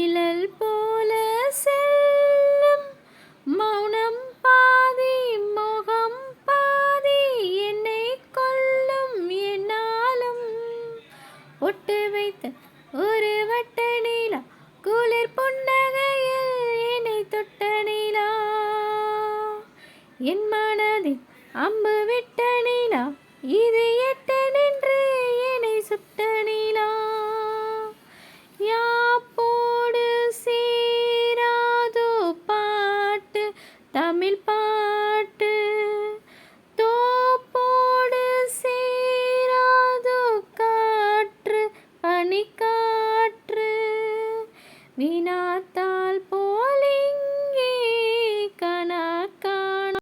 நிழல் போல செல்லும் மௌனம் பாதி மோகம் பாதி என்னை கொல்லும் என்னாலும் ஒட்டு வைத்த ஒரு வட்ட நீலா குளிர் புன்னகையில் என்னை தொட்ட நீலா என் மனதில் அம்பு விட்ட நீலா இது எட்ட நின்று என்னை சுட்ட நீலா யாப்போடு சேராதோ பாட்டு தமிழ் பாட்டு தோப்போடு சேராதோ காற்று பனிக்காற்று வினாத்தா